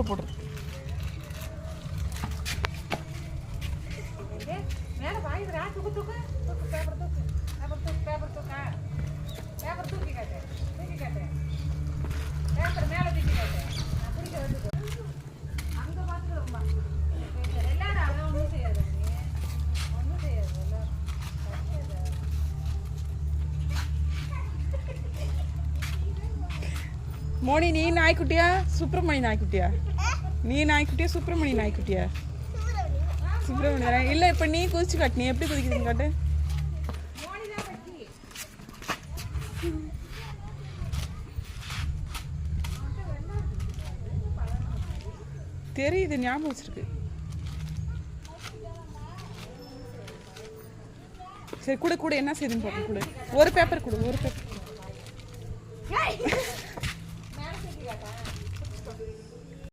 கீழே போடுறது. மோனி, நீ நாய்க்குட்டியா சுப்பிரமணி நாய்க்குட்டியா? நீ நாய்க்குட்டியா சுப்பிரமணி நாய்க்குட்டியா? சுப்பிரமணியா இல்லை. இப்போ நீ குதிச்சு காட்டு. நீ எப்படி குதிக்குதுன்னு காட்டு. தெரியுது, ஞாபகம் வச்சிருக்கு. சரி கூட கூட என்ன செய்யுதுன்னு பார்க்க கூட. ஒரு பேப்பர் கொடு, ஒரு பேப்பர்.